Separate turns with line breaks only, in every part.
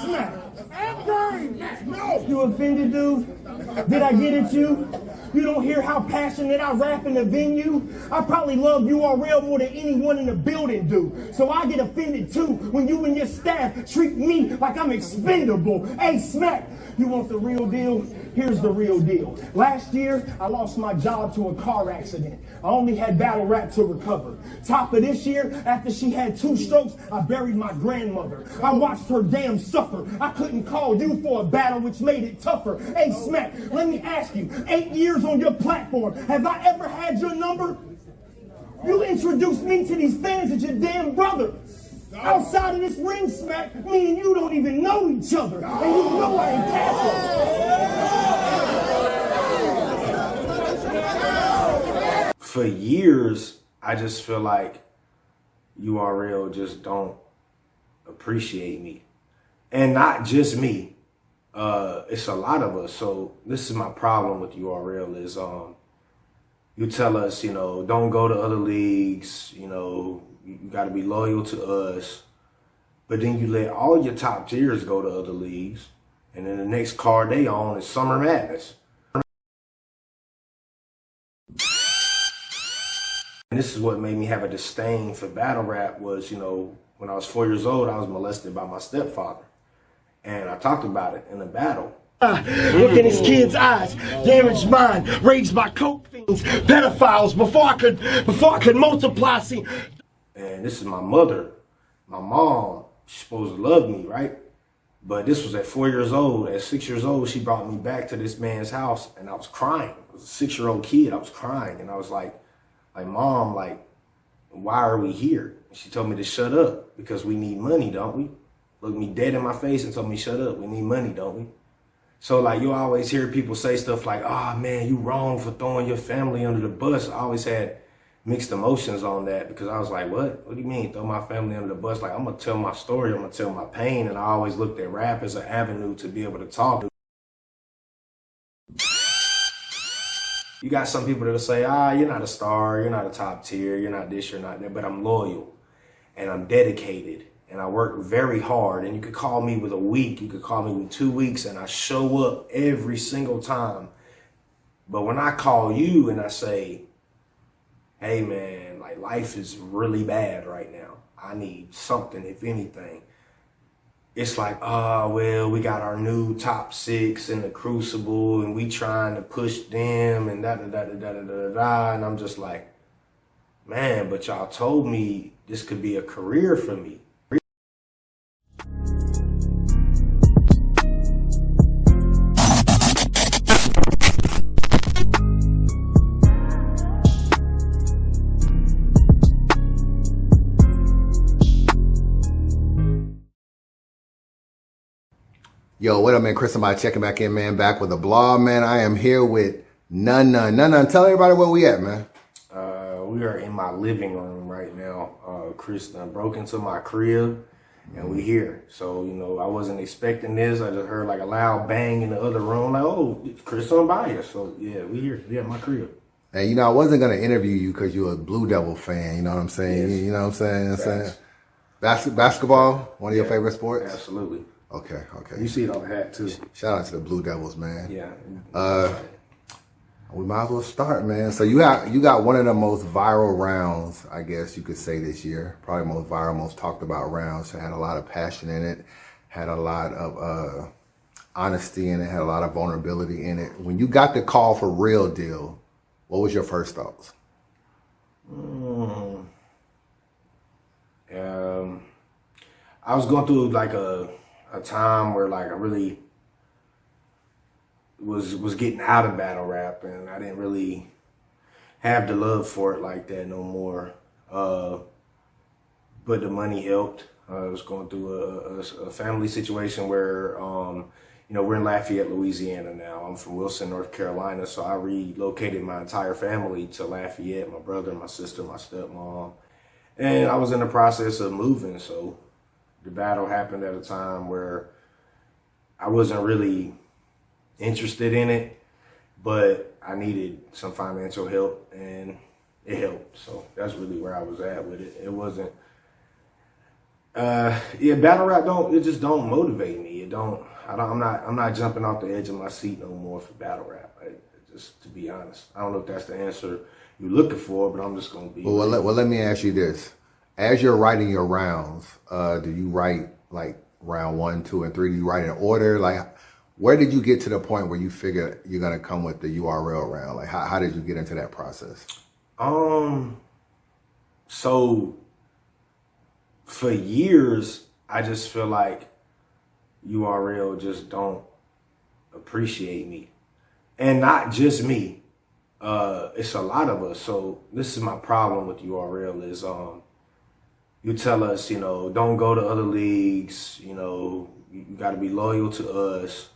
Smack. No. You offended, dude? Did I get at you? You don't hear how passionate I rap in the venue? I probably love URL more than anyone in the building do. So I get offended too when you and your staff treat me like I'm expendable. Hey, Smack, you want the real deal? Here's the real deal. Last year, I lost my job to a car accident. I only had battle rap to recover. Top of this year, after she had 2 strokes, I buried my grandmother. I watched her damn suffer. I couldn't call you for a battle, which made it tougher. Hey, Smack, let me ask you, 8 years on your platform, have I ever had your number? You introduced me to these fans as your damn brother. Outside of this ring, Smack, me and you don't even know each other. And you know I ain't tapping.
For years, I just feel like URL just don't appreciate me. And not just me. It's a lot of us. So this is my problem with URL is you tell us, you know, don't go to other leagues, you know, you got to be loyal to us. But then you let all your top tiers go to other leagues. And then the next card they own is Summer Madness. And this is what made me have a disdain for battle rap was, you know, when I was 4 years old, I was molested by my stepfather. And I talked about it in a battle.
Look in his kid's eyes, damaged mind, raised by coke fiends, pedophiles, before I could multiply. See.
And this is my mother. My mom, she's supposed to love me, right? But this was at 4 years old. At 6 years old, she brought me back to this man's house and I was crying. I was a 6-year-old kid, I was crying. And I was like, Mom, like, why are we here? And she told me to shut up because we need money, don't we? Looked me dead in my face and told me, shut up, we need money, don't we? So like you always hear people say stuff like, oh man, you wrong for throwing your family under the bus. I always had mixed emotions on that because I was like, what? What do you mean throw my family under the bus? Like I'm gonna tell my story, I'm gonna tell my pain. And I always looked at rap as an avenue to be able to talk. You got some people that'll say, you're not a star, you're not a top tier, you're not this, you're not that, but I'm loyal and I'm dedicated and I work very hard. And you could call me with a week, you could call me with 2 weeks and I show up every single time. But when I call you and I say, hey man, like life is really bad right now. I need something, if anything. It's like, well, we got our new top 6 in the Crucible and we trying to push them and da-da-da-da-da-da-da-da. And I'm just like, man, but y'all told me this could be a career for me.
Yo, what up, man? Chris, somebody checking back in, man. Back with a blog, man. I am here with Nunn Nunn. Nunn Nunn, tell everybody where we at, man.
We are in my living room right now. Chris done broke into my crib, and we here. So, you know, I wasn't expecting this. I just heard like a loud bang in the other room. Like, oh, Chris on by us. So, yeah, we here. Yeah, my crib.
And, you know, I wasn't going to interview you because you're a Blue Devil fan. You know what I'm saying?
Yes.
You know what I'm saying? Basketball, one of your favorite sports?
Absolutely.
Okay, okay.
You see it on the hat, too.
Shout out to the Blue Devils, man.
Yeah.
We might as well start, man. So you got one of the most viral rounds, I guess you could say, this year. Probably most viral, most talked about rounds. It had a lot of passion in it, had a lot of honesty in it, had a lot of vulnerability in it. When you got the call for Real Deal, what was your first thoughts?
I was going through like a time where like I really was getting out of battle rap and I didn't really have the love for it like that no more. But the money helped. I was going through a family situation where, you know, we're in Lafayette, Louisiana now. I'm from Wilson, North Carolina. So I relocated my entire family to Lafayette, my brother, my sister, my stepmom. And I was in the process of moving. So the battle happened at a time where I wasn't really interested in it, but I needed some financial help and it helped. So that's really where I was at with it. It wasn't, Yeah, battle rap it just don't motivate me. I'm not jumping off the edge of my seat no more for battle rap. Just to be honest, I don't know if that's the answer you're looking for, but I'm just gonna be.
Well, let me ask you this: as you're writing your rounds, do you write like round 1, 2, and 3? Do you write in order? Like, where did you get to the point where you figure you're gonna come with the URL round? Like, how did you get into that process?
So for years, I just feel like URL just don't appreciate me. And not just me. It's a lot of us. So this is my problem with URL is you tell us, don't go to other leagues, you gotta be loyal to us.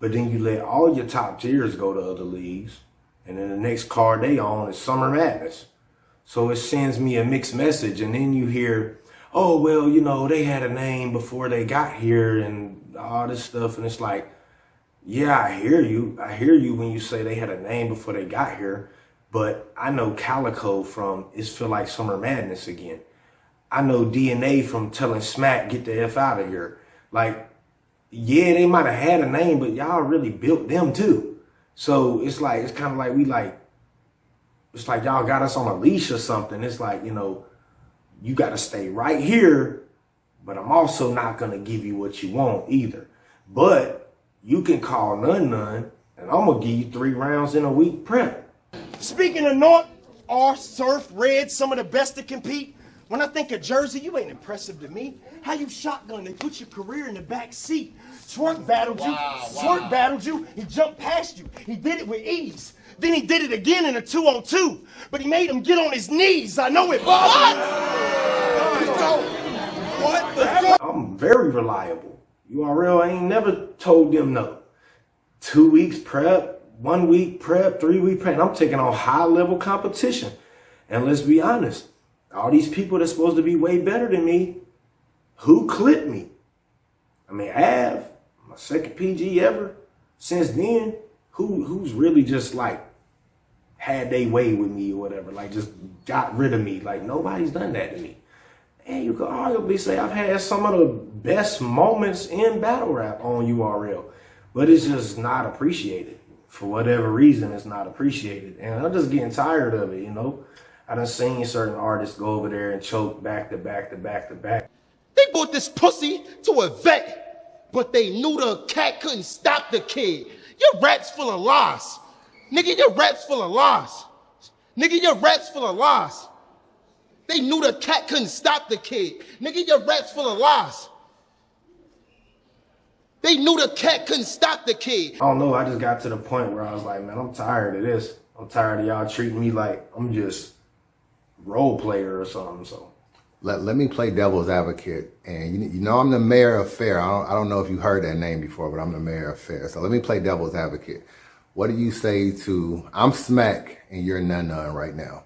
But then you let all your top tiers go to other leagues, and then the next card they on is Summer Madness. So it sends me a mixed message, and then you hear, oh, well, they had a name before they got here and all this stuff. And it's like, yeah, I hear you. I hear you when you say they had a name before they got here. But I know Calico from It's Feel Like Summer Madness again. I know DNA from telling Smack, get the F out of here. Like, yeah, they might have had a name, but y'all really built them too. So it's kind of like it's like y'all got us on a leash or something. It's like, you got to stay right here, but I'm also not going to give you what you want either. But you can call Nunn Nunn, and I'm going to give you 3 rounds in a week prep.
Speaking of North, R, Surf, Red, some of the best to compete. When I think of Jersey, you ain't impressive to me. How you shotgun, they put your career in the back seat. Twerk battled you. Twerk battled you. He jumped past you. He did it with ease. Then he did it again in a 2-on-2. But he made him get on his knees. I know it bothered you. What the fuck?
I'm very reliable. URL, I ain't never told them no. 2 weeks prep, 1 week prep, 3 week prep. And I'm taking on high level competition. And let's be honest, all these people that's supposed to be way better than me, who clipped me? I mean, Av, my second PG ever. Since then, who's really just like had their way with me or whatever, like just got rid of me? Like, nobody's done that to me. And you could arguably say I've had some of the best moments in battle rap on URL, but it's just not appreciated. For whatever reason, it's not appreciated. And I'm just getting tired of it, I done seen certain artists go over there and choke back to back to back to back.
They brought this pussy to a vet, but they knew the cat couldn't stop the kid. Your rap's full of lies. Nigga, your rap's full of lies. Nigga, your rap's full of lies. They knew the cat couldn't stop the kid. Nigga, your rap's full of lies. They knew the cat couldn't stop the kid.
I don't know, I just got to the point where I was like, man, I'm tired of this. I'm tired of y'all treating me like I'm just role player or something. So
let me play devil's advocate. And I'm the mayor of Fair. I don't know if you heard that name before, but I'm the mayor of Fair. So let me play devil's advocate. What do you say to, I'm Smack and you're Nunn Nunn right now.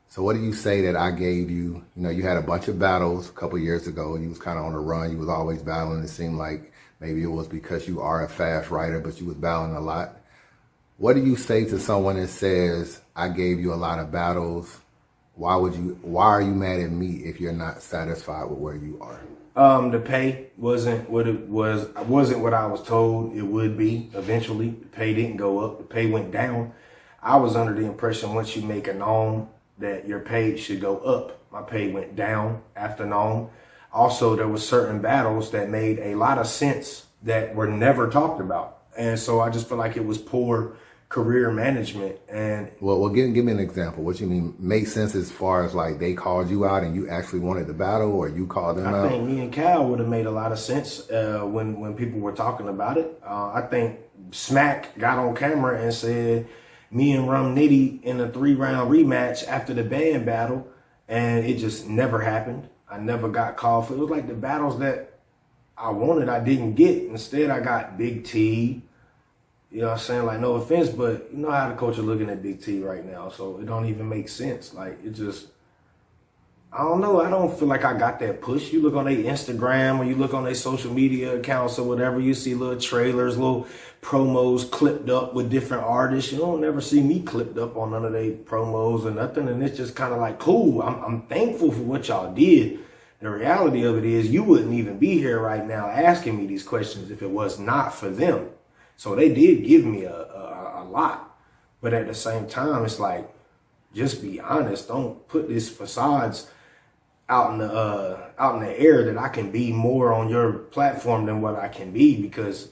So what do you say that I gave you? You had a bunch of battles a couple years ago. You was kind of on the run. You was always battling. It seemed like maybe it was because you are a fast writer, but you was battling a lot. What do you say to someone that says, I gave you a lot of battles? Why are you mad at me if you're not satisfied with where you are?
The pay wasn't what I was told it would be eventually. The pay didn't go up. The pay went down. I was under the impression once you make a known that your pay should go up. My pay went down after known. Also, there were certain battles that made a lot of sense that were never talked about. And so I just feel like it was poor career management. And
well, give me an example. What you mean make sense as far as like they called you out and you actually wanted the battle, or you called them out?
I think me and Cal would have made a lot of sense when people were talking about it. I think Smack got on camera and said me and Rum Nitty in a 3-round rematch after the band battle, and it just never happened. I never got called for it. It was like the battles that I wanted, I didn't get. Instead, I got Big T. You know what I'm saying? Like, no offense, but you know how the culture looking at Big T right now, so it don't even make sense. Like, it just, I don't know. I don't feel like I got that push. You look on their Instagram or you look on their social media accounts or whatever, you see little trailers, little promos clipped up with different artists. You don't never see me clipped up on none of their promos or nothing. And it's just kind of like, cool. I'm thankful for what y'all did, The reality of it is you wouldn't even be here right now asking me these questions if it was not for them. So they did give me a lot. But at the same time, it's like, just be honest. Don't put these facades out in the air that I can be more on your platform than what I can be, because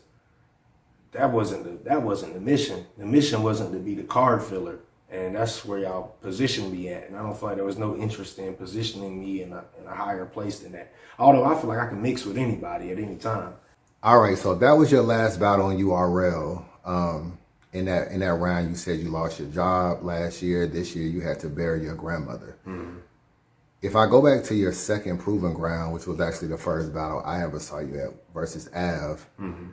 that wasn't the mission. The mission wasn't to be the card filler. And that's where y'all positioned me at. And I don't feel like there was no interest in positioning me in a higher place than that. Although I feel like I can mix with anybody at any time.
All right, so that was your last battle on URL. In that round, you said you lost your job last year. This year, you had to bury your grandmother. Mm-hmm. If I go back to your second proving ground, which was actually the first battle I ever saw you at versus Av, mm-hmm.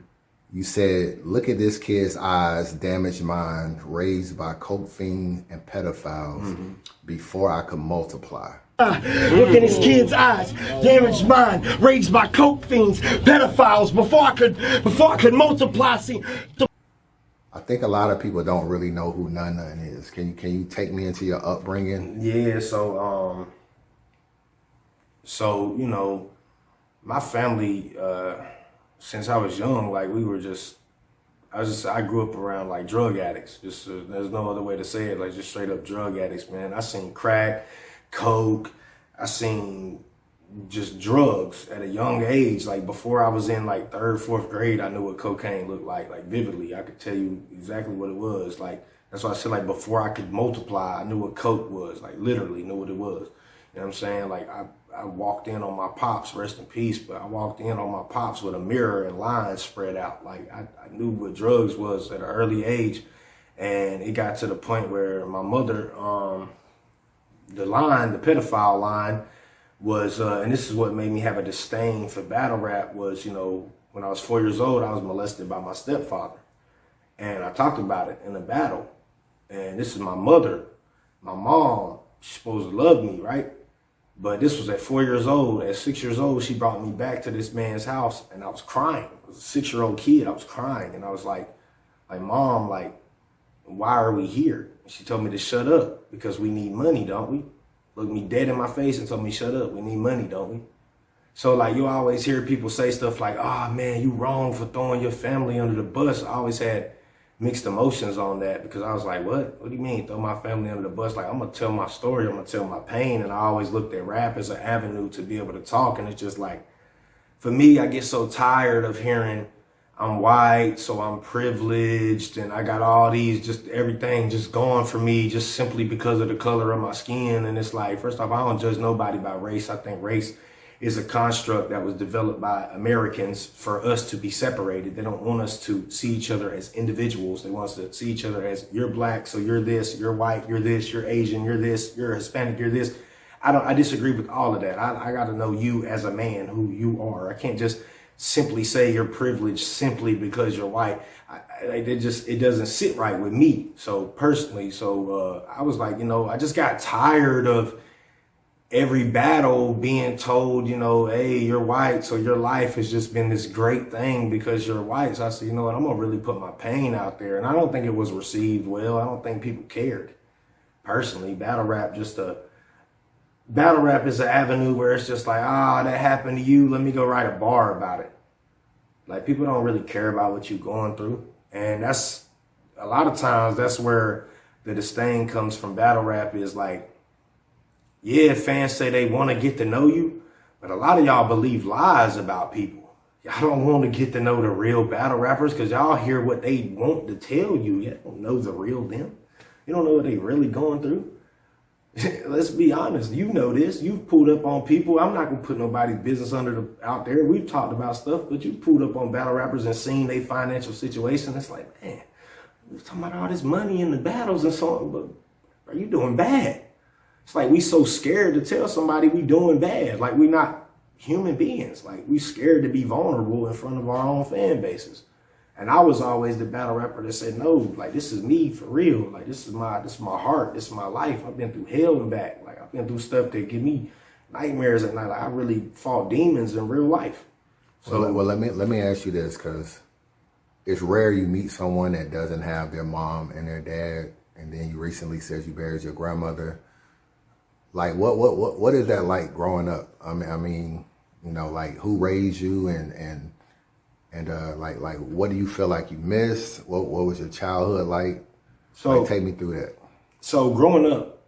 You said, look at this kid's eyes, damaged mind, raised by coke fiends and pedophiles, mm-hmm. before I could multiply.
Look at this kid's eyes, damaged mind, raised by coke fiends, pedophiles, before I could multiply. See,
I think a lot of people don't really know who Nunn Nunn is. Can you take me into your upbringing?
Yeah, so you know, my family, since I was young, like I grew up around like drug addicts. There's no other way to say it, like just straight up drug addicts, man. I seen crack, coke, I seen just drugs at a young age. Like before I was in like 3rd, 4th grade, I knew what cocaine looked like vividly. I could tell you exactly what it was. Like, that's why I said, like, before I could multiply, I knew what coke was, like literally knew what it was. You know what I'm saying? Like I walked in on my pops, rest in peace, but I walked in on my pops with a mirror and lines spread out. Like I knew what drugs was at an early age. And it got to the point where my mother, the pedophile line was, and this is what made me have a disdain for battle rap, was, you know, when I was 4 years old, I was molested by my stepfather. And I talked about it in a battle. And this is my mother, my mom, she's supposed to love me, right? But this was at 4 years old. At 6 years old, she brought me back to this man's house, and I was crying. I was a 6-year-old kid. I was crying, and I was like, Mom, like, why are we here? And she told me to shut up because we need money, don't we? Looked me dead in my face and told me, shut up. We need money, don't we? So, like, you always hear people say stuff like, oh, man, you wrong for throwing your family under the bus. I always had mixed emotions on that, because I was like, what do you mean throw my family under the bus? Like, I'm gonna tell my story, I'm gonna tell my pain. And I always looked at rap as an avenue to be able to talk. And it's just like, for me, I get so tired of hearing I'm white, so I'm privileged, and I got all these, just everything just going for me just simply because of the color of my skin. And it's like, first off, I don't judge nobody by race. I think race is a construct that was developed by Americans for us to be separated. They don't want us to see each other as individuals. They want us to see each other as, you're black, so you're this, you're white, you're this, you're Asian, you're this, you're Hispanic, you're this. I disagree with all of that. I got to know you as a man, who you are. I can't just simply say you're privileged simply because you're white. It doesn't sit right with me. So personally, I was like, you know, I just got tired of every battle being told, you know, hey, you're white, so your life has just been this great thing because you're white. So I said, you know what, I'm gonna really put my pain out there. And I don't think it was received well. I don't think people cared. Personally, battle rap is an avenue where it's just like, that happened to you, let me go write a bar about it. Like, people don't really care about what you're going through. And that's, a lot of times, that's where the disdain comes from battle rap, is like, yeah, fans say they want to get to know you, but a lot of y'all believe lies about people. Y'all don't want to get to know the real battle rappers because y'all hear what they want to tell you. You don't know the real them. You don't know what they really going through. Let's be honest. You know this. You've pulled up on people. I'm not going to put nobody's business out there. We've talked about stuff, but you pulled up on battle rappers and seen their financial situation. It's like, man, we're talking about all this money in the battles and so on, but are you doing bad? It's like we so scared to tell somebody we doing bad. Like, we not human beings. Like, we scared to be vulnerable in front of our own fan bases. And I was always the battle rapper that said, no, like, this is me for real. Like, this is my heart. This is my life. I've been through hell and back. Like, I've been through stuff that give me nightmares at night. Like, I really fought demons in real life.
So, well, let me ask you this, because it's rare you meet someone that doesn't have their mom and their dad, and then you recently said you buried your grandmother. Like what is that like growing up? I mean, you know, like who raised you and like what do you feel like you missed? What was your childhood like?
So
like, take me through that.
So growing up,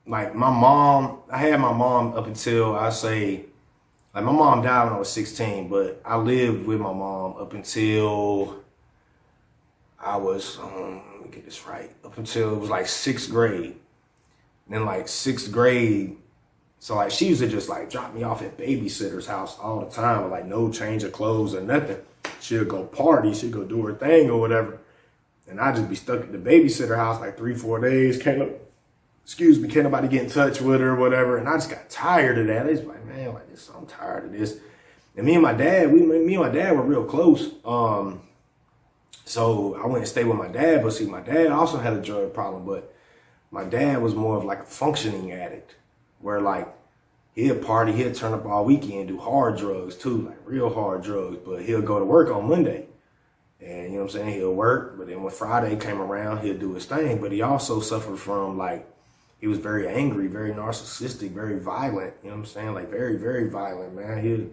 like my mom, I had my mom up until I say, like my mom died when I was 16, but I lived with my mom up until I was, let me get this right, up until it was like 6th grade. And then like 6th grade, so like she used to just like drop me off at babysitter's house all the time with like no change of clothes or nothing. She'll go party, she'll go do her thing or whatever. And I'd just be stuck at the babysitter house like 3-4 days. Can't nobody get in touch with her or whatever. And I just got tired of that. I was like, man, like this, I'm tired of this. And me and my dad were real close. So I went and stayed with my dad, but see, my dad also had a drug problem, but my dad was more of like a functioning addict where like he'll party, he'll turn up all weekend, do hard drugs too, like real hard drugs, but he'll go to work on Monday. And you know what I'm saying? He'll work, but then when Friday came around, he'll do his thing. But he also suffered from like, he was very angry, very narcissistic, very violent. You know what I'm saying? Like very, very violent, man. He'll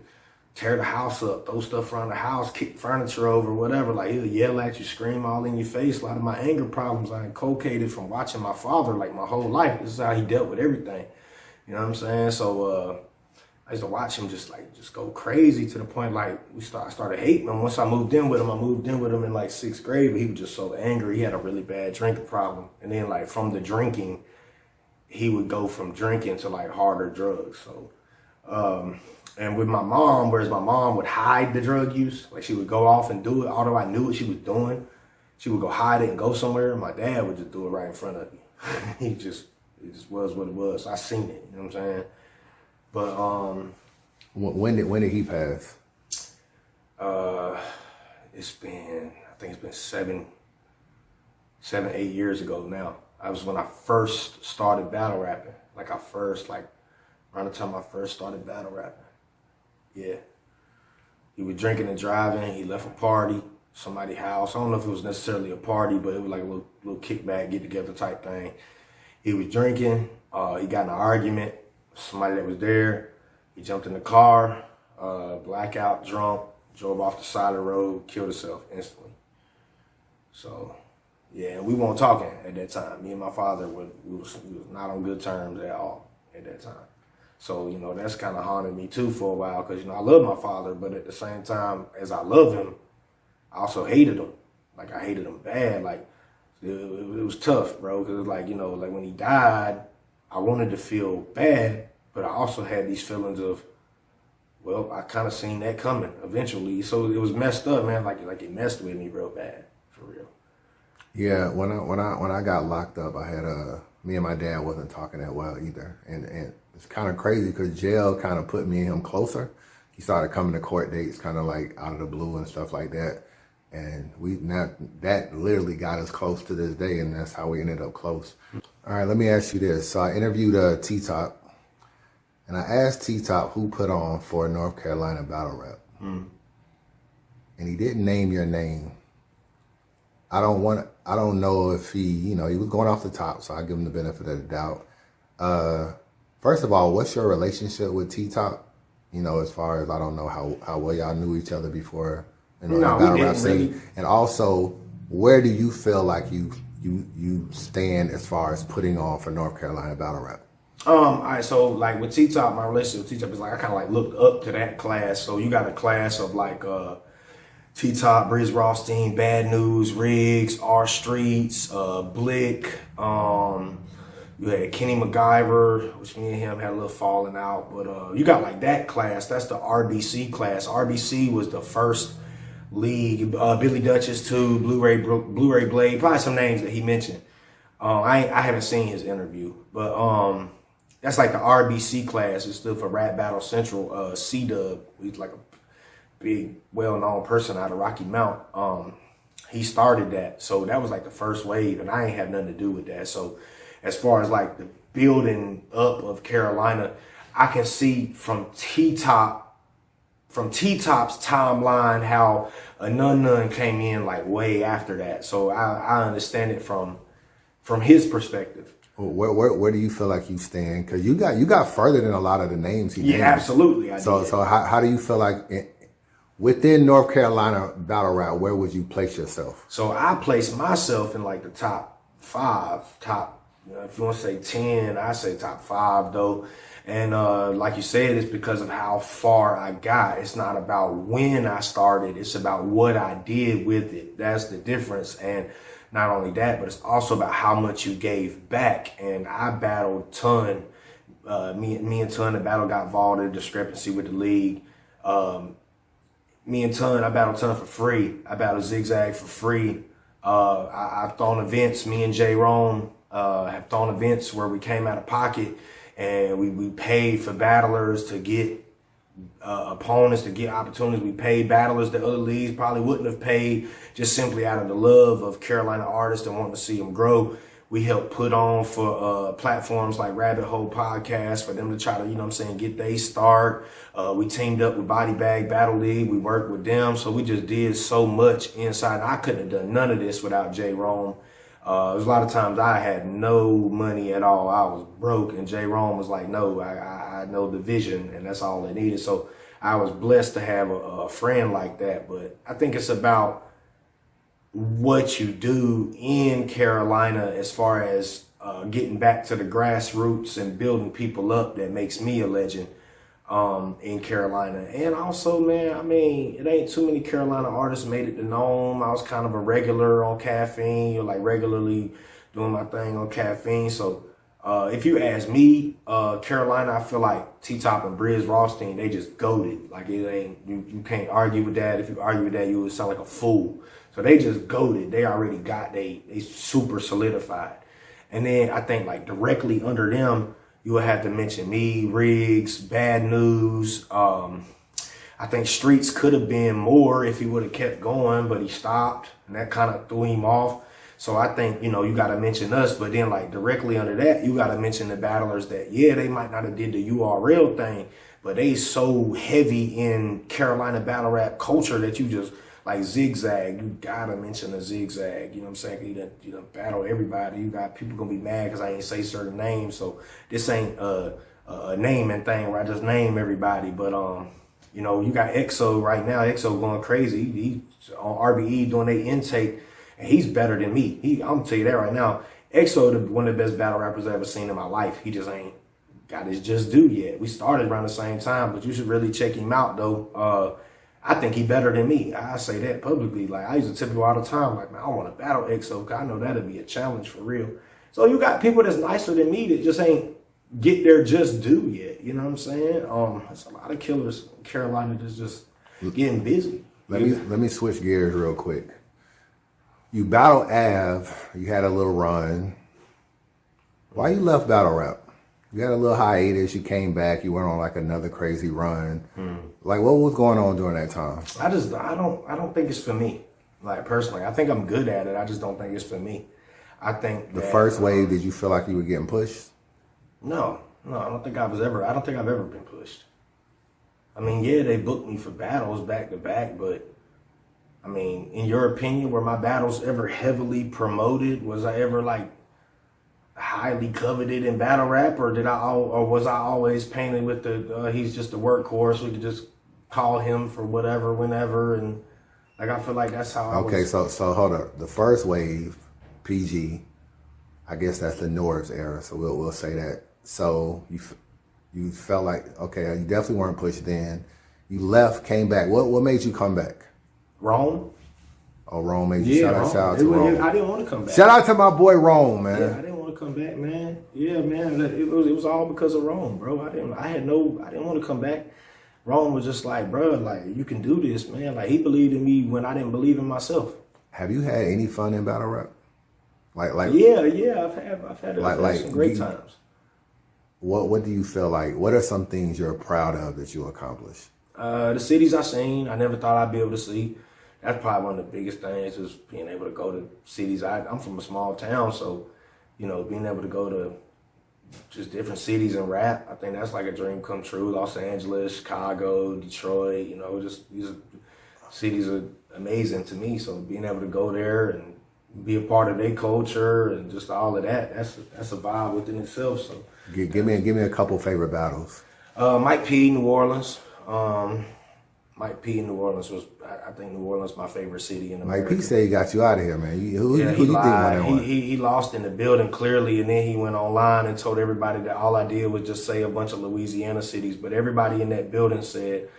tear the house up, throw stuff around the house, kick furniture over, whatever. Like he'll yell at you, scream all in your face. A lot of my anger problems I inculcated from watching my father like my whole life. This is how he dealt with everything. You know what I'm saying? So I used to watch him just go crazy to the point like I started hating him. Once I moved in with him in like 6th grade, but he was just so angry. He had a really bad drinking problem. And then like from the drinking, he would go from drinking to like harder drugs. So, and with my mom, whereas my mom would hide the drug use, like she would go off and do it, although I knew what she was doing, she would go hide it and go somewhere. My dad would just do it right in front of me. It just was what it was. I seen it, you know what I'm saying? But
when did he pass?
I think it's been 7-8 years ago now. I was when I first started battle rapping. Around the time I first started battle rapping. Yeah. He was drinking and driving. He left a party, somebody's house. I don't know if it was necessarily a party, but it was like a little kickback, get together type thing. He was drinking. He got in an argument. Somebody that was there, he jumped in the car, blackout, drunk, drove off the side of the road, killed himself instantly. So, yeah, we weren't talking at that time. Me and my father, we was not on good terms at all at that time. So, you know, that's kind of haunted me too for a while because, you know, I love my father, but at the same time, as I love him, I also hated him. Like, I hated him bad. Like, it was tough, bro, because, like, you know, like when he died, I wanted to feel bad, but I also had these feelings of, well, I kind of seen that coming eventually. So it was messed up, man. Like it messed with me real bad, for real.
Yeah, when I got locked up, I had me and my dad wasn't talking that well either, and it's kind of crazy because jail kind of put me and him closer. He started coming to court dates, kind of like out of the blue and stuff like that, and that literally got us close to this day, and that's how we ended up close. All right, let me ask you this. So I interviewed T-Top, and I asked T-Top who put on for North Carolina battle rap, and he didn't name your name. I don't know if he was going off the top, so I give him the benefit of the doubt. First of all, what's your relationship with T-Top? You know, as far as I don't know how well y'all knew each other before, you know,
no,
battle
we
rap
didn't
scene.
really.
And also, where do you feel like you stand as far as putting on for North Carolina battle rap?
All right, so like with T-Top, my relationship with T-Top is like I kind of like looked up to that class. So you got a class of like T-Top, Briz Rothstein, Bad News, Riggs, R Streets, Blick. You had Kenny MacGyver, which me and him had a little falling out. But you got like that class. That's the RBC class. RBC was the first league. Billy Duchess too, Blu-ray Blade, probably some names that he mentioned. I haven't seen his interview, but that's like the RBC class. It stood for Rap Battle Central. SITDOWN, he's like a big, well-known person out of Rocky Mount. He started that, so that was like the first wave, and I ain't have nothing to do with that. So as far as like the building up of Carolina, I can see from T-Top's timeline how a Nunn Nunn came in like way after that. So I understand it from his perspective.
Where do you feel like you stand? Because you got further than a lot of the names he named.
Absolutely.
So how do you feel like within North Carolina battle rap, where would you place yourself?
So I place myself in like the top 5, if you want to say 10, I say top 5 though. And like you said, it's because of how far I got. It's not about when I started. It's about what I did with it. That's the difference. And not only that, but it's also about how much you gave back. And I battled Ton. Me and Ton, the battle got vaulted, discrepancy with the league. Me and Ton, I battled Ton for free. I battled Zigzag for free. I've thrown events. Me and J. Rome have thrown events where we came out of pocket and we paid for battlers to get opponents, to get opportunities. We paid battlers that other leagues probably wouldn't have paid, just simply out of the love of Carolina artists and wanting to see them grow. We helped put on for platforms like Rabbit Hole Podcast for them to try to, get their start. We teamed up with Body Bag Battle League. We worked with them. So we just did so much inside. I couldn't have done none of this without J. Rome. There's a lot of times I had no money at all. I was broke, and J. Rome was like, no, I know the vision, and that's all it needed. So I was blessed to have a friend like that. But I think it's about what you do in Carolina as far as getting back to the grassroots and building people up that makes me a legend in Carolina. And also, man, it ain't too many Carolina artists made it to Nome. I was kind of a regular on caffeine, like regularly doing my thing on caffeine. So if you ask me, Carolina, I feel like T-Top and Briz Rothstein, they just goated. Like it ain't, you can't argue with that. If you argue with that, you would sound like a fool. So they just goated. They already got, they super solidified. And then I think like directly under them, you would have to mention me, Riggs, Bad News. I think Streets could have been more if he would have kept going, but he stopped, and that kind of threw him off. So I think, you got to mention us, but then like directly under that, you got to mention the battlers that, yeah, they might not have did the URL thing, but they so heavy in Carolina battle rap culture that you just, like Zigzag, you gotta mention the Zigzag. You know what I'm saying? You done battle everybody. You got people gonna be mad because I ain't say certain names. So this ain't a naming thing where I just name everybody. But you got EXO right now. EXO going crazy. He's on RBE doing their intake, and he's better than me. I'm gonna tell you that right now. EXO, one of the best battle rappers I've ever seen in my life. He just ain't got his just due yet. We started around the same time, but you should really check him out though. I think he better than me. I say that publicly. Like, I used to tell people all the time, like, man, I want to battle EXO because I know that'll be a challenge for real. So you got people that's nicer than me that just ain't get their just due yet. You know what I'm saying? There's a lot of killers in Carolina that's just getting busy.
Let me switch gears real quick. You battle Av. You had a little run. Why you left battle rap? You had a little hiatus. You came back. You went on like another crazy run. Like, what was going on during that time?
I don't think it's for me. Like, personally, I think I'm good at it. I just don't think it's for me. I think
the first wave, did you feel like you were getting pushed?
No, I don't think I've ever been pushed. Yeah, they booked me for battles back to back, but in your opinion, were my battles ever heavily promoted? Was I ever like highly coveted in battle rap, or was I always painted with the he's just a workhorse, we could just call him for whatever, whenever, and like I feel like that's how I was.
Okay, so hold up. The first wave, PG, I guess that's the Norris era, so we'll say that. So you felt like, okay, you definitely weren't pushed then. You left, came back. What made you come back?
Rome.
Oh, Rome made you.
Yeah,
shout out to Rome.
I didn't want to come back.
Shout out to my boy Rome, man.
Yeah, I didn't want to come back, man. Yeah, man. It was all because of Rome, bro. I didn't want to come back. Rome was just like, bro, like, you can do this, man. Like, he believed in me when I didn't believe in myself.
Have you had any fun in battle rap? Like
yeah, I've had some great times.
What do you feel like? What are some things you're proud of that you accomplished?
The cities I seen, I never thought I'd be able to see. That's probably one of the biggest things, is being able to go to cities. I'm from a small town, so, being able to go to just different cities and rap, I think that's like a dream come true. Los Angeles, Chicago, Detroit, just these cities are amazing to me. So being able to go there and be a part of their culture and just all of that. That's a vibe within itself. So
Give me a couple favorite battles.
Mike P, New Orleans. Mike P in New Orleans was, I think New Orleans my favorite city in America.
Mike P said he got you out of here, man. Who
Yeah,
you
he
think
lied.
won?
He lost in the building clearly, and then he went online and told everybody that all I did was just say a bunch of Louisiana cities. But everybody in that building said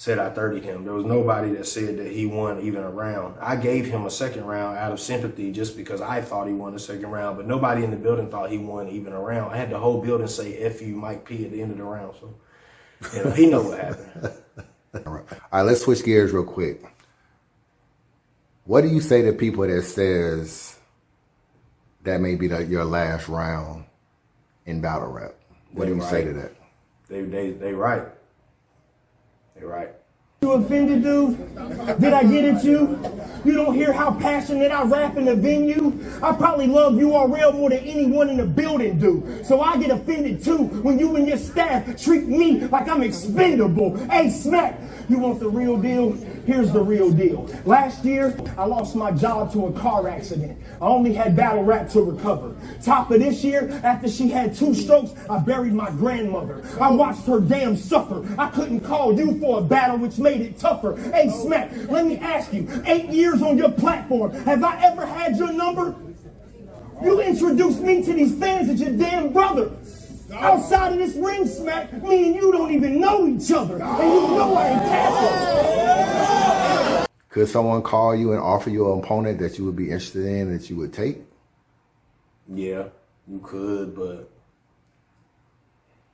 I 30'd him. There was nobody that said that he won even a round. I gave him a second round out of sympathy just because I thought he won the second round, but nobody in the building thought he won even a round. I had the whole building say "F you, Mike P" at the end of the round. So he know what happened.
All right, let's switch gears real quick. What do you say to people that says that may be your last round in battle rap? What do you say to that?
They right. They right.
You offended, dude? Did I get at you? You don't hear how passionate I rap in the venue? I probably love you all real more than anyone in the building do. So I get offended too when you and your staff treat me like I'm expendable. Hey, Smack, you want the real deal? Here's the real deal. Last year, I lost my job to a car accident. I only had battle rap to recover. Top of this year, after she had 2 strokes, I buried my grandmother. I watched her damn suffer. I couldn't call you for a battle, which made it tougher. Hey, Smack, let me ask you, 8 years on your platform, have I ever had your number? You introduced me to these fans as your damn brother. Outside of this ring, Smack, me and you don't even know each other. And you know I ain't tapping.
Could someone call you and offer you an opponent that you would be interested in that you would take?
Yeah, you could, but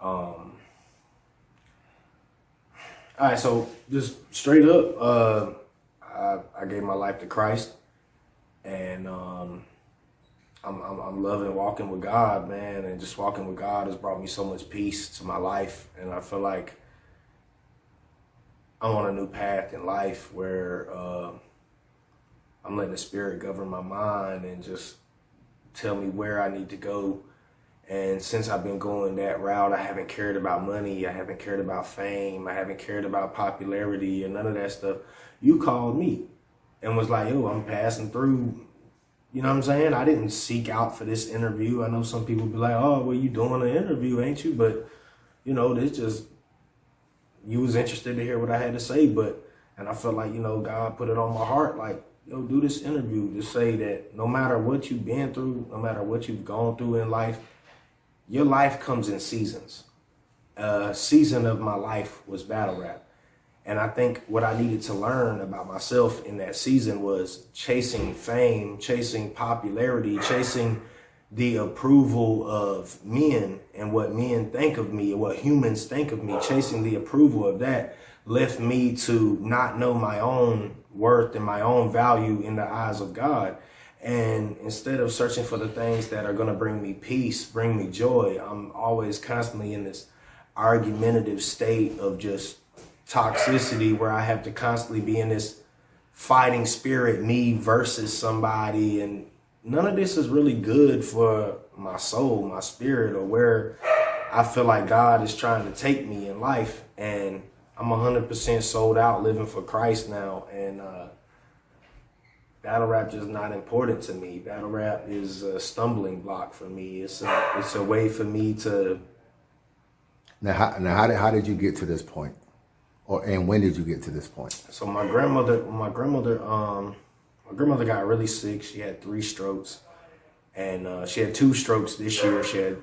all right, so just straight up, I gave my life to Christ, and I'm loving walking with God, man, and just walking with God has brought me so much peace to my life, and I feel like I'm on a new path in life where I'm letting the Spirit govern my mind and just tell me where I need to go. And since I've been going that route, I haven't cared about money. I haven't cared about fame. I haven't cared about popularity and none of that stuff. You called me and was like, yo, I'm passing through. You know what I'm saying? I didn't seek out for this interview. I know some people be like, oh, well, you doing an interview, ain't you? But, you know, this just, you was interested to hear what I had to say. And I felt like, you know, God put it on my heart, like, yo, do this interview to say that no matter what you've been through, no matter what you've gone through in life, your life comes in seasons. A season of my life was battle rap. And I think what I needed to learn about myself in that season was chasing fame, chasing popularity, chasing the approval of men and what men think of me and what humans think of me. Chasing the approval of that left me to not know my own worth and my own value in the eyes of God. And instead of searching for the things that are going to bring me peace, bring me joy, I'm always constantly in this argumentative state of just toxicity where I have to constantly be in this fighting spirit, me versus somebody. And none of this is really good for my soul, my spirit, or where I feel like God is trying to take me in life. And I'm 100% sold out living for Christ now. And battle rap just not important to me. Battle rap is a stumbling block for me. It's a way for me to.
Now how did you get to this point? And when did you get to this point?
So my grandmother got really sick. She had 3 strokes, and she had 2 strokes this year. She had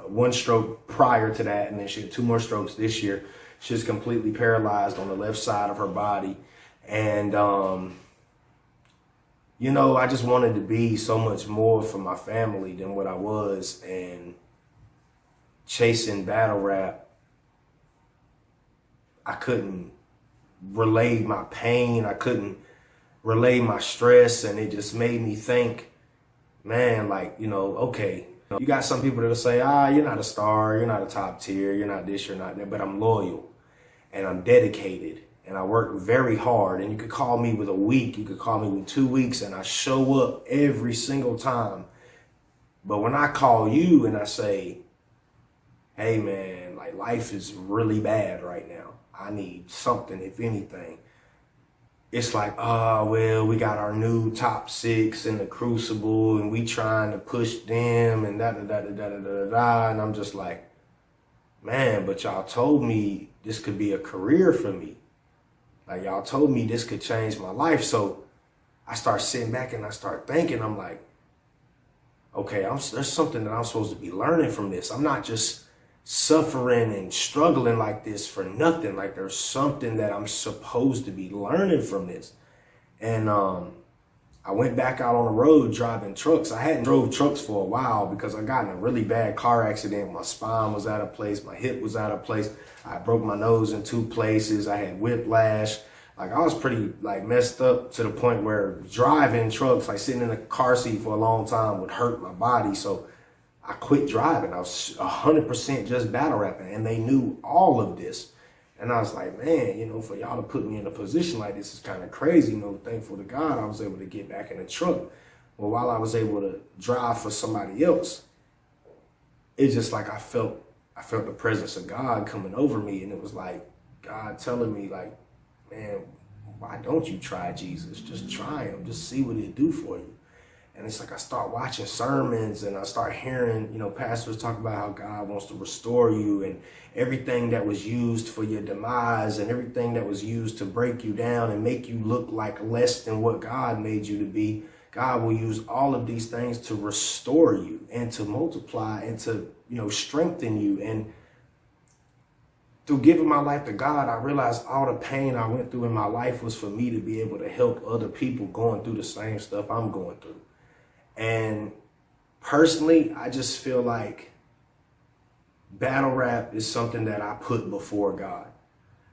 1 stroke prior to that, and then she had 2 more strokes this year. She was completely paralyzed on the left side of her body, and you know, I just wanted to be so much more for my family than what I was, and chasing battle rap, I couldn't relay my pain. I couldn't relay my stress. And it just made me think, man, like, you know, okay, you got some people that'll say, you're not a star. You're not a top tier. You're not this, you're not that. But I'm loyal and I'm dedicated and I work very hard. And you could call me with a week. You could call me with 2 weeks and I show up every single time. But when I call you and I say, hey, man, like life is really bad right now. I need something, if anything. it's like, oh, well, we got our new top 6 in the Crucible and we trying to push them and da-da-da-da-da-da-da. And I'm just like, man, but y'all told me this could be a career for me. Like, y'all told me this could change my life. So I start sitting back and I start thinking, I'm like, okay, there's something that I'm supposed to be learning from this. I'm not just suffering and struggling like this for nothing. Like, there's something that I'm supposed to be learning from this. And I went back out on the road driving trucks. I hadn't drove trucks for a while because I got in a really bad car accident. My spine was out of place. My hip was out of place. I broke my nose in 2 places. I had whiplash. Like, I was pretty like messed up to the point where driving trucks, like sitting in a car seat for a long time, would hurt my body. So I quit driving. I was 100% just battle rapping, and they knew all of this. And I was like, man, you know, for y'all to put me in a position like this is kind of crazy. You know, thankful to God, I was able to get back in the truck. Well, while I was able to drive for somebody else, it's just like I felt the presence of God coming over me, and it was like God telling me, like, man, why don't you try Jesus? Just try him. Just see what he'll do for you. And it's like I start watching sermons and I start hearing, you know, pastors talk about how God wants to restore you, and everything that was used for your demise and everything that was used to break you down and make you look like less than what God made you to be. God will use all of these things to restore you and to multiply and to, you know, strengthen you. And through giving my life to God, I realized all the pain I went through in my life was for me to be able to help other people going through the same stuff I'm going through. And personally, I just feel like battle rap is something that I put before God.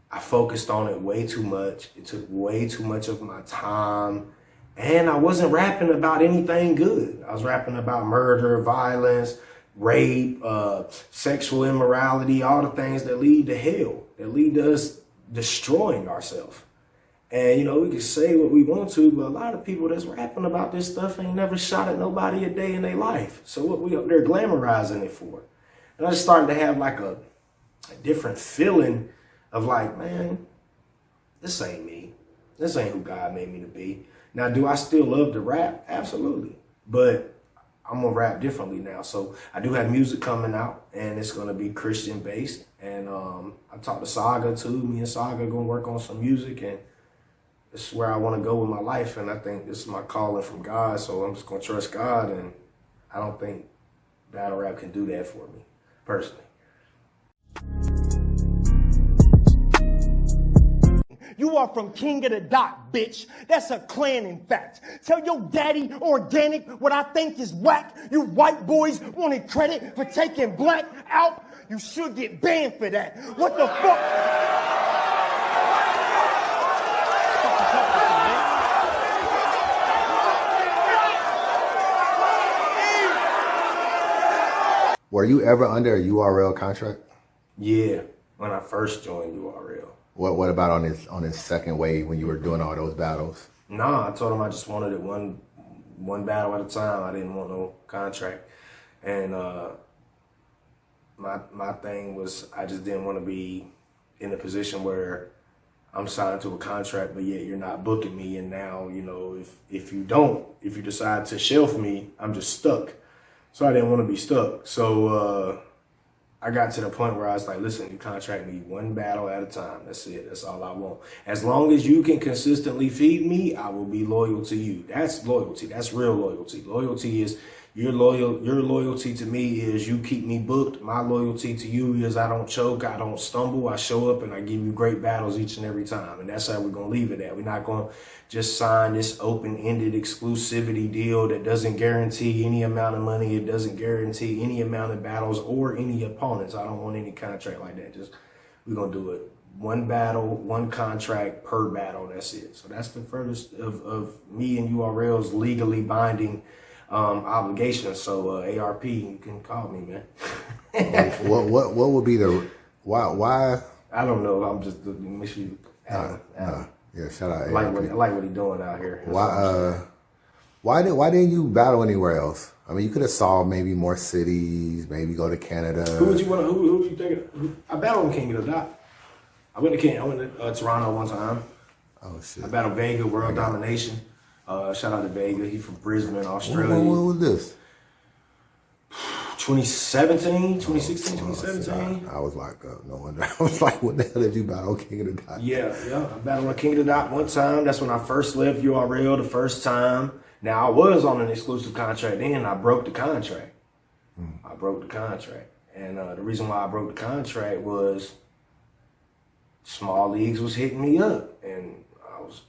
I focused on it way too much. It took way too much of my time. And I wasn't rapping about anything good. I was rapping about murder, violence, rape, sexual immorality, all the things that lead to hell, that lead to us destroying ourselves. And, you know, we can say what we want to, but a lot of people that's rapping about this stuff ain't never shot at nobody a day in their life. So what we up there glamorizing it for? And I just started to have like a different feeling of like, man, this ain't me. This ain't who God made me to be. Now, do I still love to rap? Absolutely. But I'm going to rap differently now. So I do have music coming out, and it's going to be Christian based. And I talked to Saga too. Me and Saga going to work on some music, and this is where I want to go with my life. And I think this is my calling from God. So I'm just going to trust God. And I don't think battle rap can do that for me personally.
You are from King of the Dot, bitch. That's a clan, in fact. Tell your daddy organic what I think is whack. You white boys wanted credit for taking black out. You should get banned for that. What the fuck?
Were you ever under a URL contract?
Yeah, when I first joined URL.
What about on his second wave when you were doing all those battles?
Nah, I told him I just wanted it one battle at a time. I didn't want no contract. And my thing was I just didn't want to be in a position where I'm signed to a contract, but yet you're not booking me. And now, you know, if you decide to shelf me, I'm just stuck. So I didn't want to be stuck. So I got to the point where I was like, listen, you contract me one battle at a time. That's it. That's all I want. As long as you can consistently feed me, I will be loyal to you. That's loyalty. That's real loyalty. Loyalty is you're loyal. Your loyalty to me is you keep me booked. My loyalty to you is I don't choke. I don't stumble. I show up and I give you great battles each and every time. And that's how we're going to leave it at. We're not going to just sign this open-ended exclusivity deal that doesn't guarantee any amount of money. It doesn't guarantee any amount of battles or any opponents. I don't want any contract like that. Just we're going to do it. One battle, one contract per battle. That's it. So that's the furthest of me and URL's legally binding obligations. So ARP, you can call me, man.
what would be the why?
I don't know. I'm just make you.
Yeah, shout out.
I like what he's doing out here.
Why didn't you battle anywhere else? I mean, you could have saw maybe more cities, maybe go to Canada.
Who would you thinking? I battled in King of the Dot. I went to Toronto one time.
Oh shit.
I battled Vega, World Domination. Shout out to Vega. He from Brisbane, Australia.
When was this?
2017, 2016, 2017.
I was locked up. No wonder. I was like, what the hell did you battle King of the Dot?
Yeah. I battled on King of the Dot one time. That's when I first left URL the first time. Now, I was on an exclusive contract then. I broke the contract. And the reason why I broke the contract was small leagues was hitting me up. And I was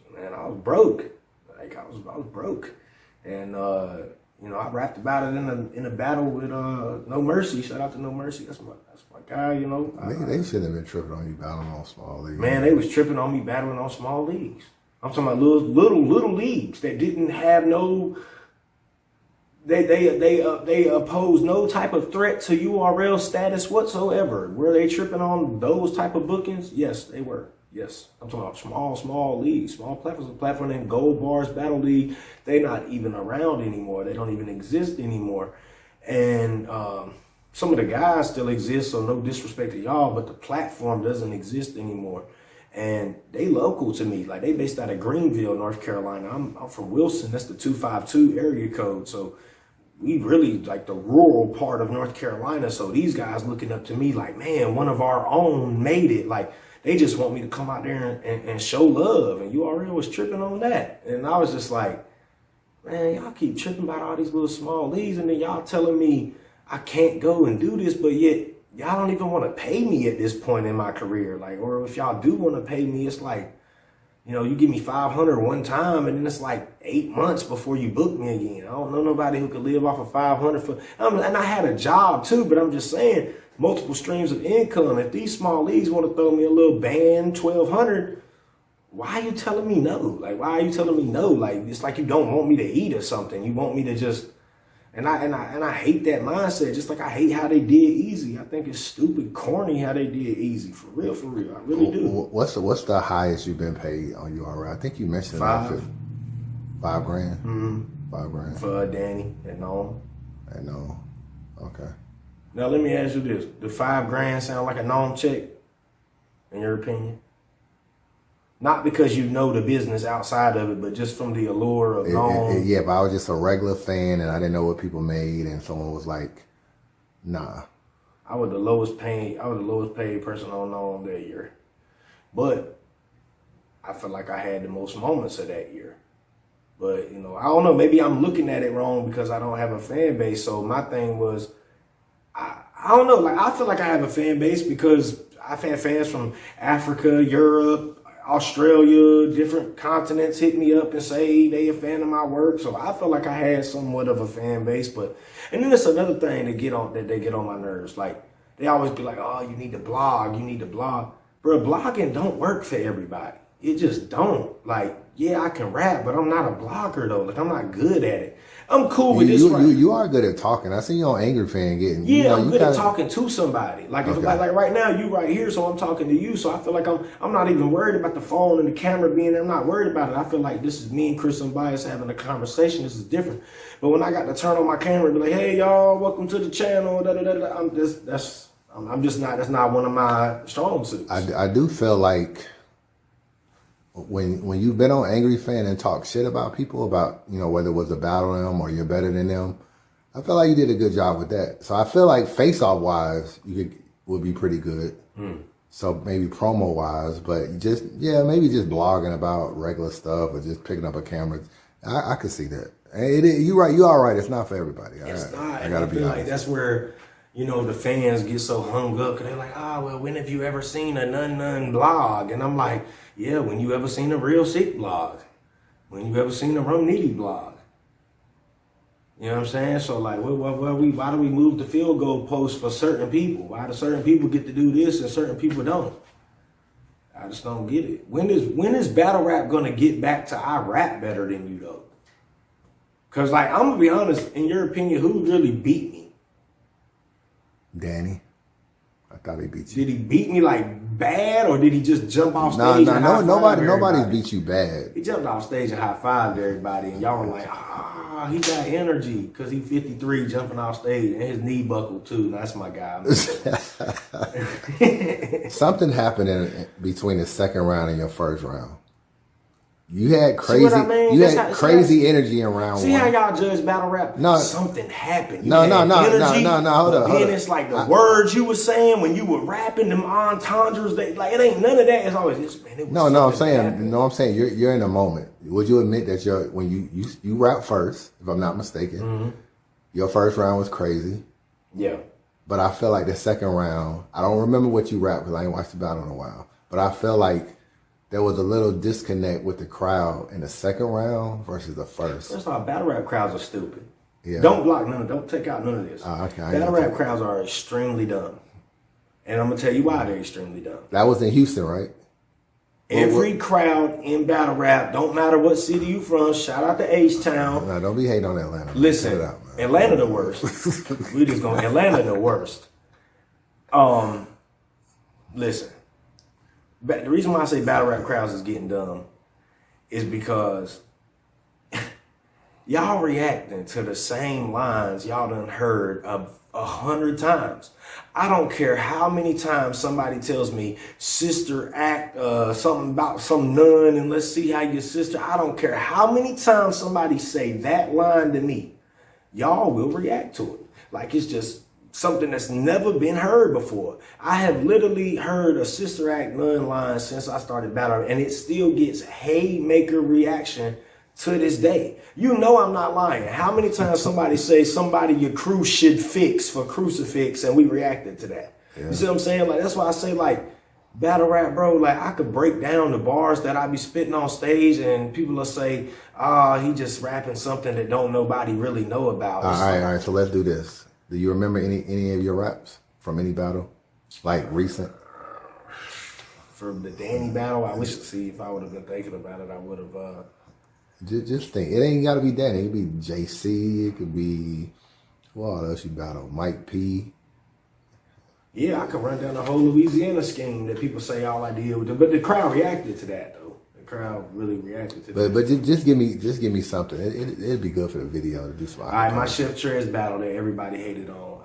broke. Like, I was broke. And, I rapped about it in a battle with No Mercy. Shout out to No Mercy. That's my guy.
They shouldn't have been tripping on you battling on small leagues.
Man, they was tripping on me battling on small leagues. I'm talking about little leagues that didn't have no. They oppose no type of threat to URL status whatsoever. Were they tripping on those type of bookings? Yes, they were. Yes, I'm talking about small leagues, small platforms. A platform named Gold Bars Battle League. They're not even around anymore. They don't even exist anymore. And some of the guys still exist, so no disrespect to y'all, but the platform doesn't exist anymore. And they local to me. Like, they based out of Greenville, North Carolina. I'm from Wilson. That's the 252 area code. So we really like the rural part of North Carolina. So these guys looking up to me like, man, one of our own made it. Like, they just want me to come out there and show love. And URL was tripping on that. And I was just like, man, y'all keep tripping about all these little small leagues. And then y'all telling me I can't go and do this, but yet y'all don't even want to pay me at this point in my career. Like, or if y'all do want to pay me, it's like, you give me $500 one time, and then it's like 8 months before you book me again. I don't know nobody who could live off of $500 and I had a job too, but I'm just saying, multiple streams of income. If these small leagues want to throw me a little band, $1,200, why are you telling me no? Like, why are you telling me no? Like, it's like you don't want me to eat or something. You want me to just. And I hate that mindset, just like I hate how they did Easy. I think it's stupid, corny how they did Easy. For real. I really do.
What's the highest you've been paid on URL? I think you mentioned $5 grand.
Mm-hmm.
$5 grand.
For Danny and Nunn.
And no. Okay.
Now let me ask you this. The $5 grand sound like a Nunn check, in your opinion? Not because you know the business outside of it, but just from the allure of Nunn.
Yeah, but I was just a regular fan and I didn't know what people made, and someone was like, nah.
I was the lowest paid person on Nunn that year. But I feel like I had the most moments of that year. But, I don't know, maybe I'm looking at it wrong because I don't have a fan base. So my thing was, I don't know, like, I feel like I have a fan base because I've had fans from Africa, Europe, Australia, different continents hit me up and say they a fan of my work. So I feel like I had somewhat of a fan base. And then it's another thing that they get on my nerves. Like, they always be like, oh, you need to blog. Bro, blogging don't work for everybody. It just don't. Like, yeah, I can rap, but I'm not a blogger though. Like, I'm not good at it. I'm cool with this.
You are good at talking. I see you on Angry Fan getting.
Yeah, I'm good at talking to somebody. Like, if, like right now, you right here, so I'm talking to you. So I feel like I'm not even worried about the phone and the camera being there. I'm not worried about it. I feel like this is me and Chris Unbiased having a conversation. This is different. But when I got to turn on my camera and be like, hey y'all, welcome to the channel. That's not one of my strong suits.
I do feel like when you've been on Angry Fan and talk shit about people, about, whether it was a battle them or you're better than them, I feel like you did a good job with that. So I feel like face-off wise, would be pretty good. So maybe promo wise, but maybe just blogging about regular stuff or just picking up a camera. I could see that. You're right. You're all right. It's not for everybody.
It's not. I gotta be honest. Like, that's where, the fans get so hung up because they're like, well, when have you ever seen a Nunn Nunn blog? And I'm like, yeah, when you ever seen a Real Sick blog? When you ever seen a Rum Nitty blog? You know what I'm saying? So, like, why do we move the field goal post for certain people? Why do certain people get to do this and certain people don't? I just don't get it. When is battle rap gonna get back to I rap better than you though? Cause, like, I'm gonna be honest, in your opinion, who really beat me?
Danny. I thought he beat you.
Did he beat me like bad, or did he just jump off stage?
Nobody's beat you bad.
He jumped off stage and high-fived everybody, and y'all were like, he got energy because he's 53 jumping off stage, and his knee buckled too. That's my guy.
Something happened between the second round and your first round. You had
See what
crazy,
I mean?
you
That's
had
how-
crazy energy in round
See
one.
how y'all judge battle rap?
No.
Something happened. You
No,
had
no,
energy,
hold
but
up.
then it's like the words you were saying when you were rapping, them entendres, like it ain't none of that. It's always this, man. It was
No, I'm
something
saying,
happened.
you're in the moment. Would you admit that when you rap first, if I'm not mistaken, your first round was crazy,
Yeah.
but I feel like the second round, I don't remember what you rapped because I ain't watched the battle in a while, but I feel like there was a little disconnect with the crowd in the second round versus the first.
First off, battle rap crowds are stupid.
Yeah.
Don't block none of, don't take out none of this.
Okay, I
Battle
know.
rap crowds are extremely dumb. And I'm gonna tell you why they're extremely dumb.
That was in Houston, right?
Every crowd in battle rap, don't matter what city you from, shout out to H-Town.
No, don't be hating on Atlanta. Man.
Listen,
Cut it out, man.
Atlanta the worst. We just going Atlanta the worst. Listen. The reason why I say battle rap crowds is getting dumb is because y'all reacting to the same lines y'all done heard 100 times. I don't care how many times somebody tells me sister act something about some nun and let's see how your sister. I don't care how many times somebody say that line to me. Y'all will react to it. Like it's just something that's never been heard before. I have literally heard a sister act nun line since I started battling, and it still gets haymaker reaction to this day. You know I'm not lying. How many times somebody say somebody your crew should fix for crucifix and we reacted to that? Yeah. You see what I'm saying? Like that's why I say like battle rap, bro, like I could break down the bars that I be spitting on stage and people will say, he just rapping something that don't nobody really know about.
All right. So let's do this. Do you remember any of your raps from any battle? Like recent?
From the Danny battle, I wish to see if I would have been thinking about it, I would have.
Just think. It ain't got to be Danny. It could be JC. It could be, what else you battle? Mike P.
Yeah, I could run down the whole Louisiana scheme that people say all I did with it. But the crowd reacted to that, though. The crowd really reacted to that.
But just give me something. It'd be good for the video to do some.
All right, my Chef Trez battle that everybody hated on.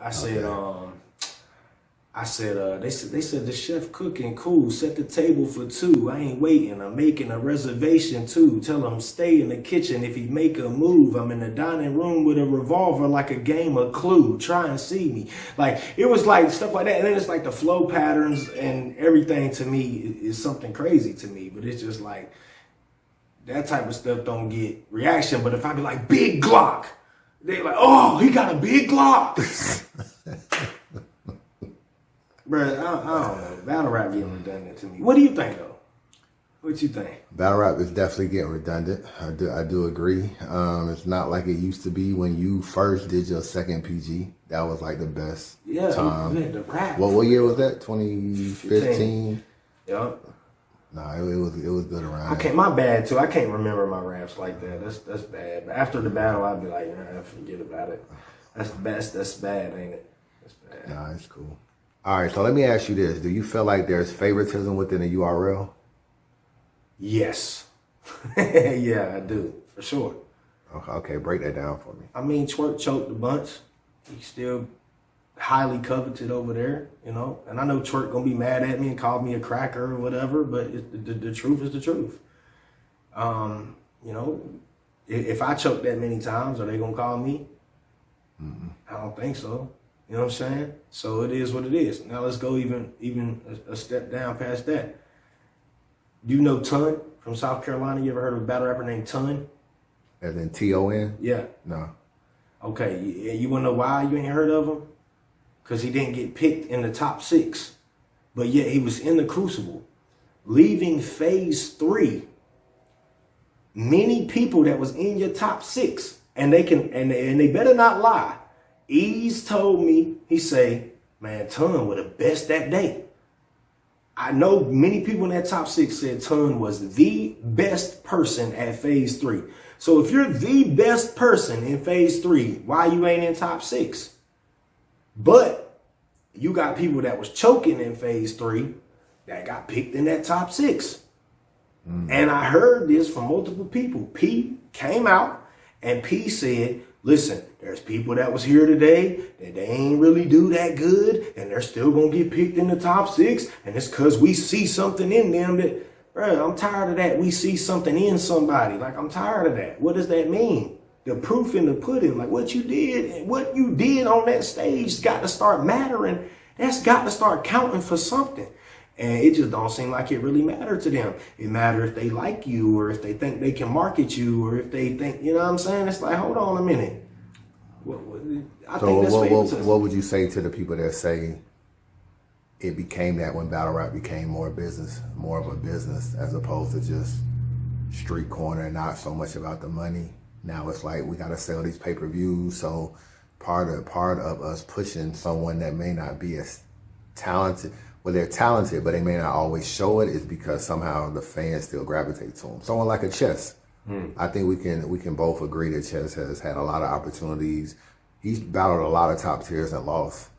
I said, they said the chef cooking cool. Set the table for two. I ain't waiting. I'm making a reservation too. Tell him stay in the kitchen. If he make a move, I'm in the dining room with a revolver like a game of Clue. Try and see me. Like it was like stuff like that. And then it's like the flow patterns and everything to me is something crazy to me. But it's just like that type of stuff don't get reaction. But if I be like big Glock, they like, oh, he got a big Glock. Bruh, I don't know. Battle rap getting redundant to me. What do you think, though? What you think?
Battle rap is definitely getting redundant. I do agree. It's not like it used to be when you first did your second PG. That was like the best time.
Yeah, the rap.
What year was that? 2015?
Yeah.
No, it was good around.
My bad too. I can't remember my raps like that. That's bad. But after the battle, I'd be like, forget about it. That's bad, ain't it? That's bad.
Nah, it's cool. All right, so let me ask you this. Do you feel like there's favoritism within the URL?
Yes. Yeah, I do. For sure.
Okay, break that down for me.
I mean, Twerk choked a bunch. He's still highly coveted over there, you know. And I know Twerk gonna be mad at me and call me a cracker or whatever, but the truth is the truth. You know, if I choke that many times, are they gonna call me? Mm-hmm. I don't think so. You know what I'm saying? So it is what it is. Now let's go even a step down past that. Do you know Nunn from South Carolina? You ever heard of a battle rapper named Nunn?
As in T-O-N?
Yeah.
No.
Okay, you wanna know why you ain't heard of him? Because he didn't get picked in the top 6. But yet he was in the crucible. Leaving phase 3, many people that was in your top 6, and they better not lie. Ease told me, he say, man, Nunn was the best that day. I know many people in that top 6 said Nunn was the best person at phase 3. So if you're the best person in phase 3, why you ain't in top 6? But you got people that was choking in phase 3 that got picked in that top 6. And I heard this from multiple people. P came out and P said, listen, there's people that was here today that they ain't really do that good and they're still going to get picked in the top 6. And it's because we see something in them that, Bro, I'm tired of that. We see something in somebody. Like, I'm tired of that. What does that mean? The proof in the pudding. Like, what you did on that stage got to start mattering. That's got to start counting for something. And it just don't seem like it really mattered to them. It matters if they like you, or if they think they can market you, or if they think, you know what I'm saying? It's like, hold on a minute. I think that's favoritism.
What would you say to the people that say it became that when battle rap became more of a business, as opposed to just street corner and not so much about the money? Now it's like we got to sell these pay-per-views. So part of us pushing someone that may not be as talented, well, they're talented, but they may not always show it, is because somehow the fans still gravitate to them. Someone like a Chess. I think we can both agree that Chess has had a lot of opportunities. He's battled a lot of top tiers and lost.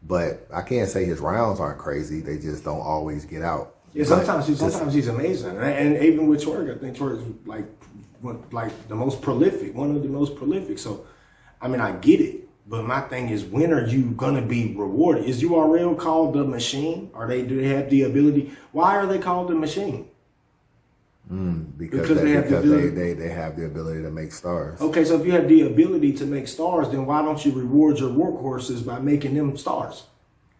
But I can't say his rounds aren't crazy. They just don't always get out.
Yeah, sometimes he's amazing. And even with Twerk, I think Twerk is like the most prolific, one of the most prolific. So, I mean, I get it. But my thing is, when are you gonna be rewarded? Is URL called the Machine? Do they have the ability? Why are they called the Machine?
Because they have the ability to make stars.
Okay, so if you have the ability to make stars, then why don't you reward your workhorses by making them stars?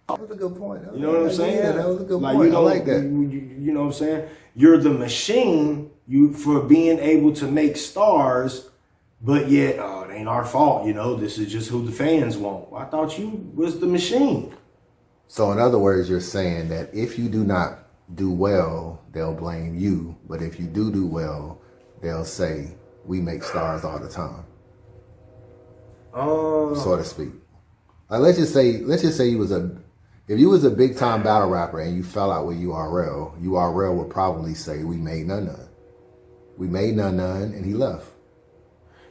That was a good point.
You know what I'm saying?
Yeah, that was a good point. I like that.
You know what I'm saying? You're the machine for being able to make stars, but yet, it ain't our fault. You know, this is just who the fans want. I thought you was the machine.
So in other words, you're saying that if you do not do well, they'll blame you. But if you do well, they'll say, we make stars all the time. So to speak. Like, let's just say if you was a big time battle rapper and you fell out with URL would probably say, we made Nunn Nunn. We made Nunn Nunn, and he left.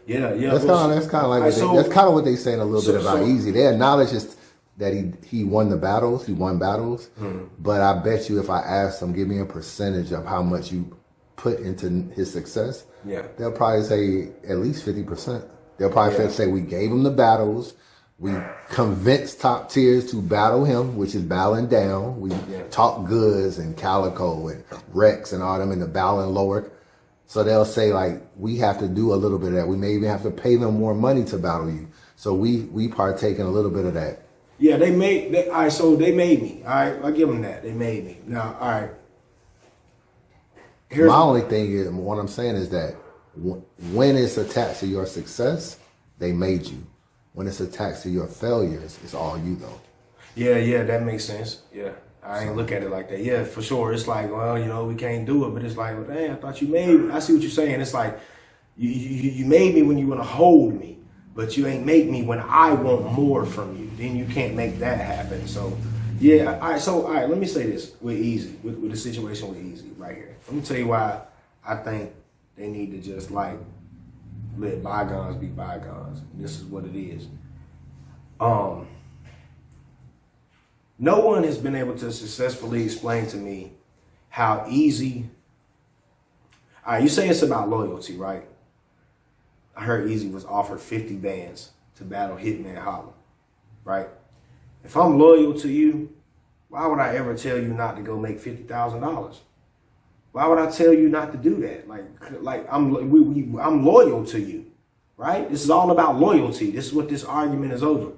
Yeah.
That's kind of what they saying a little bit about Easy. They acknowledge that he won the battles. He won battles. But I bet you if I asked them, give me a percentage of how much you put into his success, they'll probably say at least 50%. They'll probably say we gave him the battles. We convinced top tiers to battle him, which is bowing down. We talked Goods and Calico and Rex and all them into bowing lower. So they'll say, like, we have to do a little bit of that. We may even have to pay them more money to battle you. So we partake in a little bit of that.
Yeah, they made me. All right, I give them that. They made me. Now, all right.
My only thing is, what I'm saying is that when it's attached to your success, they made you. When it's attached to your failures, it's all you, though.
Yeah, that makes sense. Yeah, I ain't look at it like that. Yeah, for sure. It's like, well, you know, we can't do it, but it's like, well, dang, I thought you made me. I see what you're saying. It's like you made me when you want to hold me. But you ain't make me when I want more from you. Then you can't make that happen. So, yeah. All right. Let me say this with Easy, with the situation with Easy right here. Let me tell you why I think they need to just like let bygones be bygones. This is what it is. No one has been able to successfully explain to me how Easy. All right, you say it's about loyalty, right? I heard Easy was offered 50 bands to battle Hitman Holla, right? If I'm loyal to you, why would I ever tell you not to go make $50,000? Why would I tell you not to do that? Like I'm loyal to you, right? This is all about loyalty. This is what this argument is over.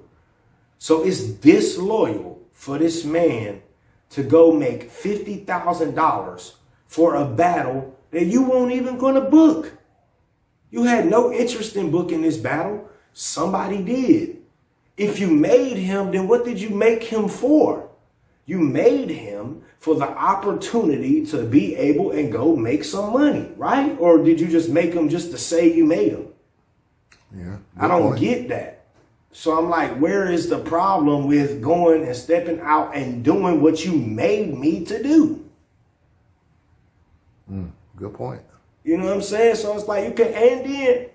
So it's disloyal for this man to go make $50,000 for a battle that you weren't even going to book. You had no interest in booking this battle. Somebody did. If you made him, then what did you make him for? You made him for the opportunity to be able and go make some money, right? Or did you just make him just to say you made him?
Yeah.
I don't get that. So I'm like, where is the problem with going and stepping out and doing what you made me to do?
Good point.
You know what I'm saying? So it's like you can, and then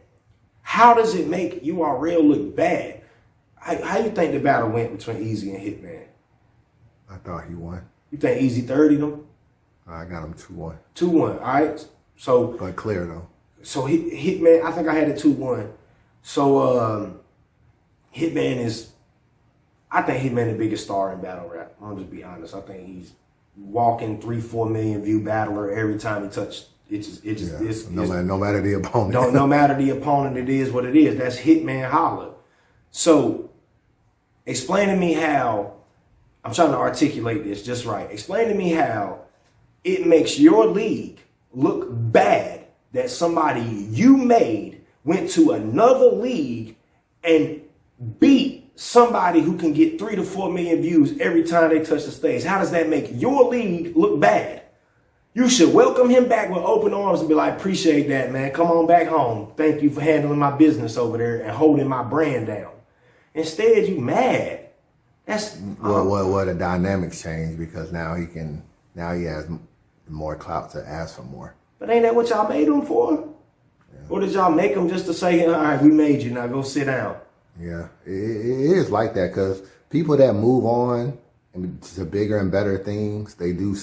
how does it make URL look bad? How you think the battle went between Easy and Hitman?
I thought he won.
You think Easy 30'd him?
I got him 2-1.
2-1, all right? So,
but clear, though.
So Hitman, I think I had it 2-1. So Hitman is, I think Hitman the biggest star in battle rap. I'll just be honest. I think walking 3-4 million view battler every time he touched.
No matter the opponent.
No matter the opponent, it is what it is. That's Hitman holla. So explain to me how, I'm trying to articulate this just right. Explain to me how it makes your league look bad that somebody you made went to another league and beat somebody who can get 3 to 4 million views every time they touch the stage. How does that make your league look bad? You should welcome him back with open arms and be like, appreciate that, man. Come on back home. Thank you for handling my business over there and holding my brand down. Instead, you mad. That's
well, the dynamics change because now he has more clout to ask for more.
But ain't that what y'all made him for? Yeah. Or did y'all make him just to say, all right, we made you, now go sit down?
Yeah, it is like that because people that move on to bigger and better things, they do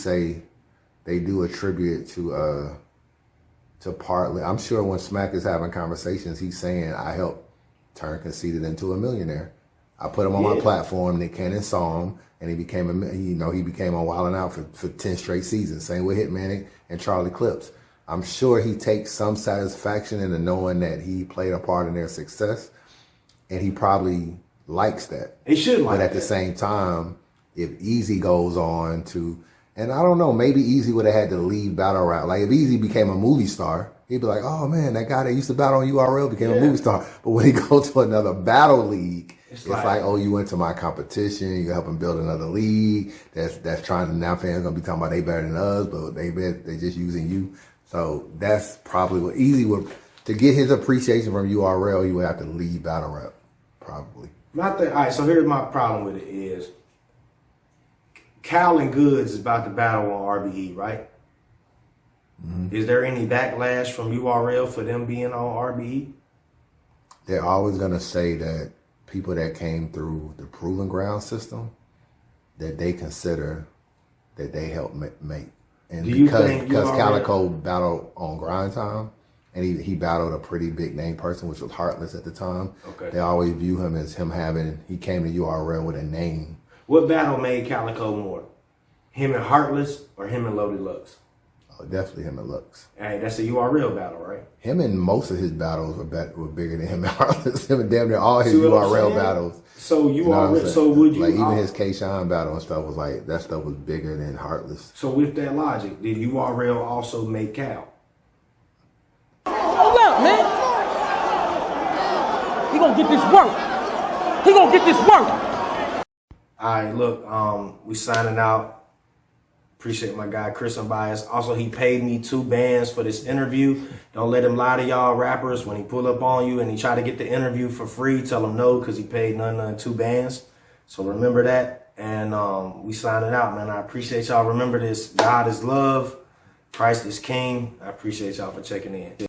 attribute it to partly. I'm sure when Smack is having conversations, he's saying, I helped turn Conceited into a millionaire. I put him on my platform. Nick Cannon saw him, and he became on Wild 'N Out for 10 straight seasons. Same with Hitman and Charlie Clips. I'm sure he takes some satisfaction in knowing that he played a part in their success, and he probably likes that.
He should like that.
But at the same time, if Easy goes on to, and I don't know, maybe Easy would have had to leave battle rap. Like if Easy became a movie star, he'd be like, oh man, that guy that used to battle on URL became a movie star. But when he goes to another battle league, it's like, oh, you went to my competition, you help him build another league. That's trying to, now fans gonna be talking about they better than us, but they just using you. So that's probably what Easy would, to get his appreciation from URL, he would have to leave battle rap, probably.
All right, so here's my problem with it is, Cal and Goods is about to battle on RBE, right? Mm-hmm. Is there any backlash from URL for them being on RBE?
They're always going to say that people that came through the Proving Ground system, that they consider that they helped make. And because Calico battled on Grind Time, and he battled a pretty big name person, which was Heartless at the time. Okay. They always view him as he came to URL with a name.
What battle made Calico more? Him and Heartless or him and Loaded Lux?
Oh, definitely him and Lux.
Hey, that's a URL battle, right?
Him and most of his battles were bigger than him and Heartless. Him and damn near all his URL battles.
So so would you
like even his K-Shine battle and stuff was like, that stuff was bigger than Heartless.
So with that logic, did URL also make Cal?
Hold up, man. He gonna get this work. He gonna get this work.
All right, look, we signing out. Appreciate my guy Chris Unbiased. Also, he paid me 2 bands for this interview. Don't let him lie to y'all rappers. When he pull up on you and he try to get the interview for free, tell him no, because he paid Nunn Nunn 2 bands. So remember that. And we signing out, man. I appreciate y'all. Remember this. God is love. Christ is king. I appreciate y'all for checking in.